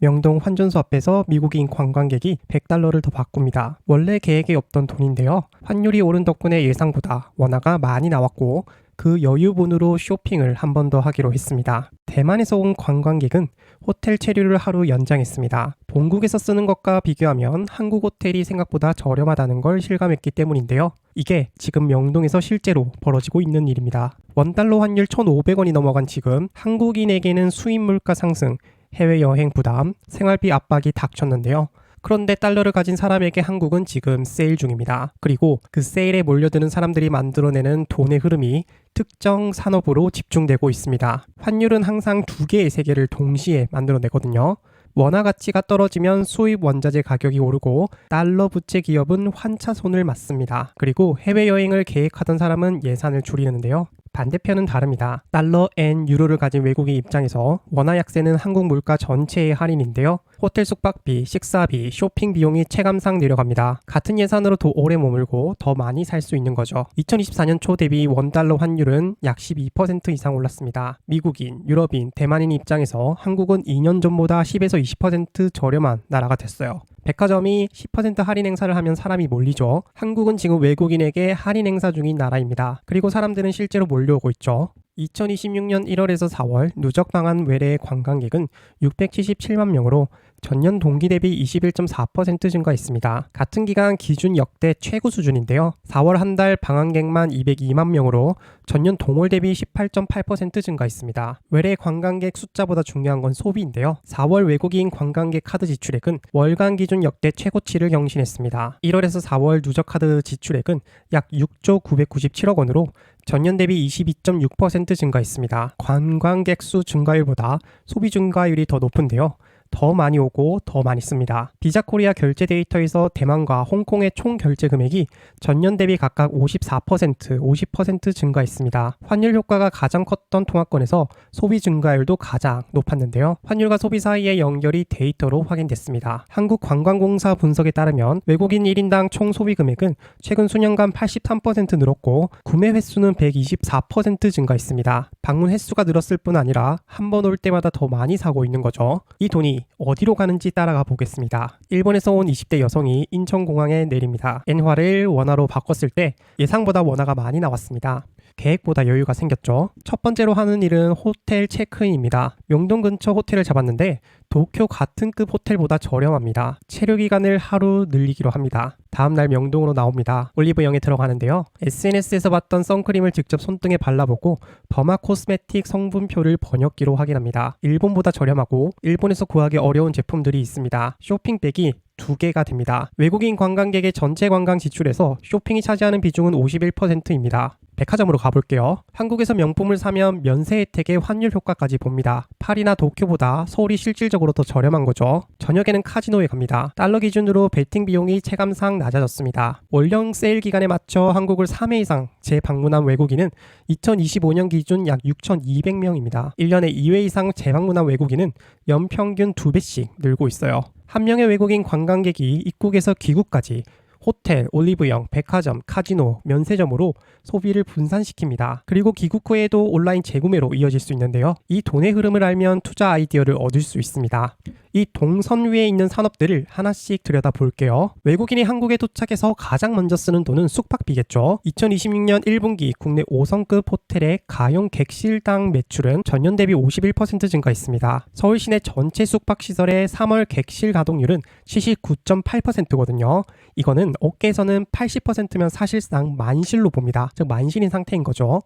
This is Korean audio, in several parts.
명동 환전소 앞에서 미국인 관광객이 100달러를 더 바꿉니다. 원래 계획에 없던 돈인데요. 환율이 오른 덕분에 예상보다 원화가 많이 나왔고 그 여유분으로 쇼핑을 한 번 더 하기로 했습니다. 대만에서 온 관광객은 호텔 체류를 하루 연장했습니다. 본국에서 쓰는 것과 비교하면 한국 호텔이 생각보다 저렴하다는 걸 실감했기 때문인데요. 이게 지금 명동에서 실제로 벌어지고 있는 일입니다. 원달러 환율 1,500원이 넘어간 지금 한국인에게는 수입 물가 상승, 해외여행 부담, 생활비 압박이 닥쳤는데요. 그런데 달러를 가진 사람에게 한국은 지금 세일 중입니다. 그리고 그 세일에 몰려드는 사람들이 만들어내는 돈의 흐름이 특정 산업으로 집중되고 있습니다. 환율은 항상 두 개의 세계를 동시에 만들어내거든요. 원화 가치가 떨어지면 수입 원자재 가격이 오르고 달러 부채 기업은 환차손을 맞습니다. 그리고 해외여행을 계획하던 사람은 예산을 줄이는데요. 반대편은 다릅니다. 달러, 엔, 유로를 가진 외국인 입장에서 원화 약세는 한국 물가 전체의 할인인데요. 호텔 숙박비, 식사비, 쇼핑 비용이 체감상 내려갑니다. 같은 예산으로 더 오래 머물고 더 많이 살 수 있는 거죠. 2024년 초 대비 원달러 환율은 약 12% 이상 올랐습니다. 미국인, 유럽인, 대만인 입장에서 한국은 2년 전보다 10에서 20% 저렴한 나라가 됐어요. 백화점이 10% 할인 행사를 하면 사람이 몰리죠. 한국은 지금 외국인에게 할인 행사 중인 나라입니다. 그리고 사람들은 실제로 몰려오고 있죠. 2026년 1월에서 4월 누적 방한 외래 관광객은 677만 명으로 전년 동기 대비 21.4% 증가했습니다. 같은 기간 기준 역대 최고 수준인데요. 4월 한 달 방한객만 202만 명으로 전년 동월 대비 18.8% 증가했습니다. 외래 관광객 숫자보다 중요한 건 소비인데요. 4월 외국인 관광객 카드 지출액은 월간 기준 역대 최고치를 경신했습니다. 1월에서 4월 누적 카드 지출액은 약 6조 997억 원으로 전년 대비 22.6% 증가했습니다. 관광객 수 증가율보다 소비 증가율이 더 높은데요. 더 많이 오고 더 많이 씁니다. 비자코리아 결제 데이터에서 대만과 홍콩의 총 결제 금액이 전년 대비 각각 54%, 50% 증가했습니다. 환율 효과가 가장 컸던 통화권에서 소비 증가율도 가장 높았는데요. 환율과 소비 사이의 연결이 데이터로 확인됐습니다. 한국관광공사 분석에 따르면 외국인 1인당 총 소비 금액은 최근 수년간 83% 늘었고 구매 횟수는 124% 증가했습니다. 방문 횟수가 늘었을 뿐 아니라 한 번 올 때마다 더 많이 사고 있는 거죠. 이 돈이 어디로 가는지 따라가 보겠습니다. 일본에서 온 20대 여성이 인천공항에 내립니다. 엔화를 원화로 바꿨을 때 예상보다 원화가 많이 나왔습니다. 계획보다 여유가 생겼죠. 첫 번째로 하는 일은 호텔 체크인입니다. 명동 근처 호텔을 잡았는데 도쿄 같은 급 호텔보다 저렴합니다. 체류 기간을 하루 늘리기로 합니다. 다음날 명동으로 나옵니다. 올리브영에 들어가는데요. SNS에서 봤던 선크림을 직접 손등에 발라보고 더마 코스메틱 성분표를 번역기로 확인합니다. 일본보다 저렴하고 일본에서 구하기 어려운 제품들이 있습니다. 쇼핑백이 2개가 됩니다. 외국인 관광객의 전체 관광 지출에서 쇼핑이 차지하는 비중은 51%입니다. 백화점으로 가볼게요. 한국에서 명품을 사면 면세 혜택의 환율 효과까지 봅니다. 파리나 도쿄보다 서울이 실질적으로 더 저렴한 거죠. 저녁에는 카지노에 갑니다. 달러 기준으로 베팅 비용이 체감상 낮아졌습니다. 월령 세일 기간에 맞춰 한국을 3회 이상 재방문한 외국인은 2025년 기준 약 6,200명입니다. 1년에 2회 이상 재방문한 외국인은 연평균 2배씩 늘고 있어요. 한 명의 외국인 관광객이 입국에서 귀국까지 호텔, 올리브영, 백화점, 카지노, 면세점으로 소비를 분산시킵니다. 그리고 귀국 후에도 온라인 재구매로 이어질 수 있는데요. 이 돈의 흐름을 알면 투자 아이디어를 얻을 수 있습니다. 이 동선 위에 있는 산업들을 하나씩 들여다볼게요. 외국인이 한국에 도착해서 가장 먼저 쓰는 돈은 숙박비겠죠. 2026년 1분기 국내 5성급 호텔의 가용 객실당 매출은 전년 대비 51% 증가했습니다. 서울 시내 전체 숙박시설의 3월 객실 가동률은 79.8%거든요. 이거는 업계에서는 80%면 사실상 만실로 봅니다. 즉 만실인 상태인 거죠.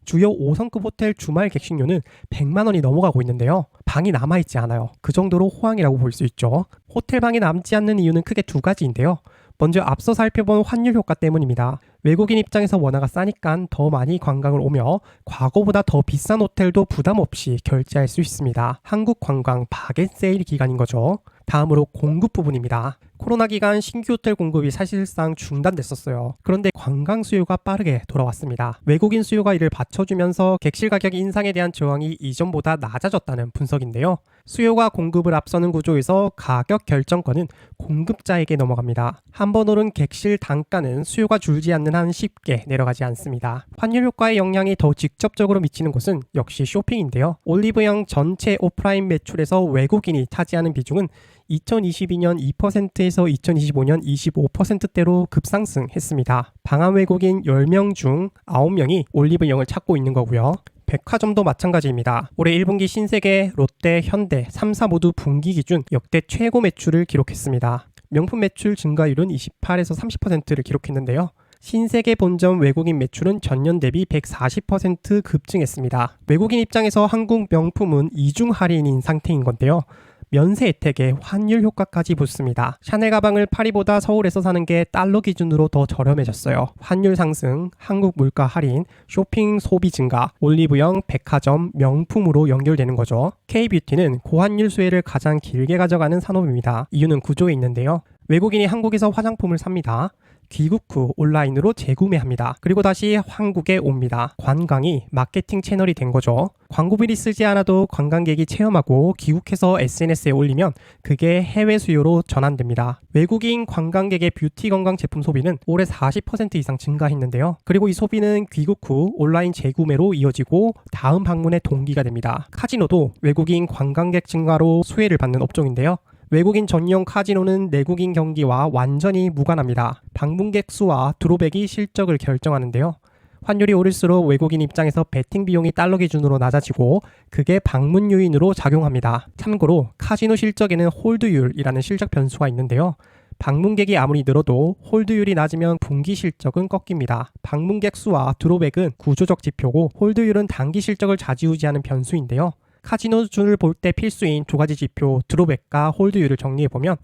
주요 5성급 호텔 주말 객실료는 100만 원이 넘어가고 있는데요. 방이 남아있지 않아요. 그 정도로 호황이라고 볼 수 있죠. 호텔 방이 남지 않는 이유는 크게 2가지인데요. 먼저 앞서 살펴본 환율 효과 때문입니다. 외국인 입장에서 원화가 싸니까 더 많이 관광을 오며 과거보다 더 비싼 호텔도 부담 없이 결제할 수 있습니다. 한국 관광 바겟 세일 기간인 거죠. 다음으로 공급 부분입니다. 코로나 기간 신규 호텔 공급이 사실상 중단됐었어요. 그런데 관광 수요가 빠르게 돌아왔습니다. 외국인 수요가 이를 받쳐주면서 객실 가격 인상에 대한 저항이 이전보다 낮아졌다는 분석인데요. 수요가 공급을 앞서는 구조에서 가격 결정권은 공급자에게 넘어갑니다. 한 번 오른 객실 단가는 수요가 줄지 않는 한 쉽게 내려가지 않습니다. 환율 효과의 영향이 더 직접적으로 미치는 곳은 역시 쇼핑인데요. 올리브영 전체 오프라인 매출에서 외국인이 차지하는 비중은 2022년 2%에서 2025년 25%대로 급상승했습니다. 방한 외국인 10명 중 9명이 올리브영을 찾고 있는 거고요. 백화점도 마찬가지입니다. 올해 1분기 신세계, 롯데, 현대 3사 모두 분기 기준 역대 최고 매출을 기록했습니다. 명품 매출 증가율은 28에서 30%를 기록했는데요. 신세계 본점 외국인 매출은 전년 대비 140% 급증했습니다. 외국인 입장에서 한국 명품은 이중 할인인 상태인 건데요. 면세 혜택에 환율 효과까지 붙습니다. 샤넬 가방을 파리보다 서울에서 사는 게 달러 기준으로 더 저렴해졌어요. 환율 상승, 한국 물가 할인, 쇼핑 소비 증가, 올리브영, 백화점, 명품으로 연결되는 거죠. K뷰티는 고환율 수혜를 가장 길게 가져가는 산업입니다. 이유는 구조에 있는데요. 외국인이 한국에서 화장품을 삽니다. 귀국 후 온라인으로 재구매합니다. 그리고 다시 한국에 옵니다. 관광이 마케팅 채널이 된 거죠. 광고비를 쓰지 않아도 관광객이 체험하고 귀국해서 SNS에 올리면 그게 해외 수요로 전환됩니다. 외국인 관광객의 뷰티 건강 제품 소비는 올해 40% 이상 증가했는데요. 그리고 이 소비는 귀국 후 온라인 재구매로 이어지고 다음 방문의 동기가 됩니다. 카지노도 외국인 관광객 증가로 수혜를 받는 업종인데요. 외국인 전용 카지노는 내국인 경기와 완전히 무관합니다. 방문객 수와 드롭백이 실적을 결정하는데요. 환율이 오를수록 외국인 입장에서 베팅 비용이 달러 기준으로 낮아지고 그게 방문 요인으로 작용합니다. 참고로 카지노 실적에는 홀드율이라는 실적 변수가 있는데요. 방문객이 아무리 늘어도 홀드율이 낮으면 분기 실적은 꺾입니다. 방문객 수와 드롭백은 구조적 지표고 홀드율은 단기 실적을 좌지우지하는 변수인데요. 카지노 수준을 볼 때 필수인 두 가지 지표 드롭백과 홀드율을 정리해보면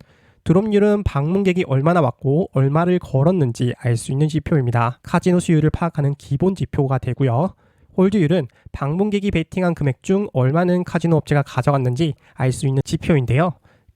드롭률은 방문객이 얼마나 왔고 얼마를 걸었는지 알 수 있는 지표입니다. 카지노 수율을 파악하는 기본 지표가 되고요. 홀드율은 방문객이 베팅한 금액 중 얼마는 카지노 업체가 가져갔는지 알 수 있는 지표인데요.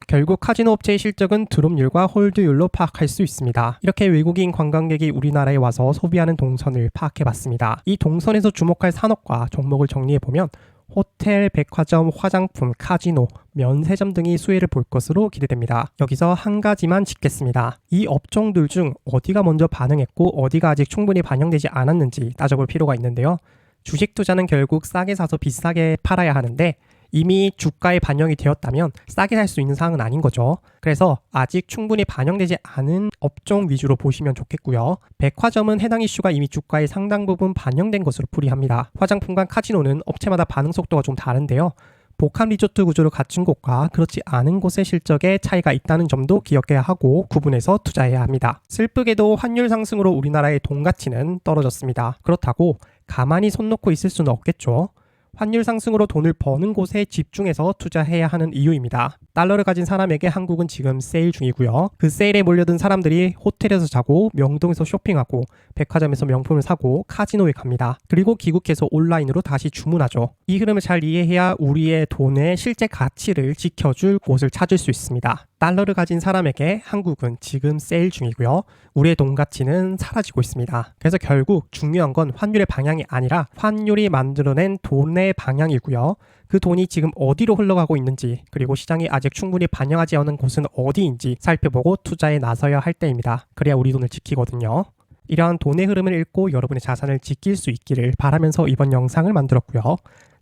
결국 카지노 업체의 실적은 드롭률과 홀드율로 파악할 수 있습니다. 이렇게 외국인 관광객이 우리나라에 와서 소비하는 동선을 파악해봤습니다. 이 동선에서 주목할 산업과 종목을 정리해보면 호텔, 백화점, 화장품, 카지노, 면세점 등이 수혜를 볼 것으로 기대됩니다. 여기서 한 가지만 짚겠습니다. 이 업종들 중 어디가 먼저 반응했고 어디가 아직 충분히 반영되지 않았는지 따져볼 필요가 있는데요. 주식 투자는 결국 싸게 사서 비싸게 팔아야 하는데 이미 주가에 반영이 되었다면 싸게 살 수 있는 사항은 아닌 거죠. 그래서 아직 충분히 반영되지 않은 업종 위주로 보시면 좋겠고요. 백화점은 해당 이슈가 이미 주가에 상당 부분 반영된 것으로 풀이합니다. 화장품과 카지노는 업체마다 반응 속도가 좀 다른데요. 복합 리조트 구조를 갖춘 곳과 그렇지 않은 곳의 실적에 차이가 있다는 점도 기억해야 하고 구분해서 투자해야 합니다. 슬프게도 환율 상승으로 우리나라의 돈 가치는 떨어졌습니다. 그렇다고 가만히 손 놓고 있을 수는 없겠죠. 환율 상승으로 돈을 버는 곳에 집중해서 투자해야 하는 이유입니다. 달러를 가진 사람에게 한국은 지금 세일 중이고요. 그 세일에 몰려든 사람들이 호텔에서 자고 명동에서 쇼핑하고 백화점에서 명품을 사고 카지노에 갑니다. 그리고 귀국해서 온라인으로 다시 주문하죠. 이 흐름을 잘 이해해야 우리의 돈의 실제 가치를 지켜줄 곳을 찾을 수 있습니다. 달러를 가진 사람에게 한국은 지금 세일 중이고요. 우리의 돈 가치는 사라지고 있습니다. 그래서 결국 중요한 건 환율의 방향이 아니라 환율이 만들어낸 돈의 방향이고요. 그 돈이 지금 어디로 흘러가고 있는지 그리고 시장이 아직 충분히 반영하지 않은 곳은 어디인지 살펴보고 투자에 나서야 할 때입니다. 그래야 우리 돈을 지키거든요. 이러한 돈의 흐름을 읽고 여러분의 자산을 지킬 수 있기를 바라면서 이번 영상을 만들었고요.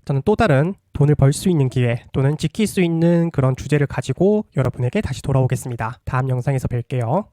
저는 또 다른 돈을 벌 수 있는 기회 또는 지킬 수 있는 그런 주제를 가지고 여러분에게 다시 돌아오겠습니다. 다음 영상에서 뵐게요.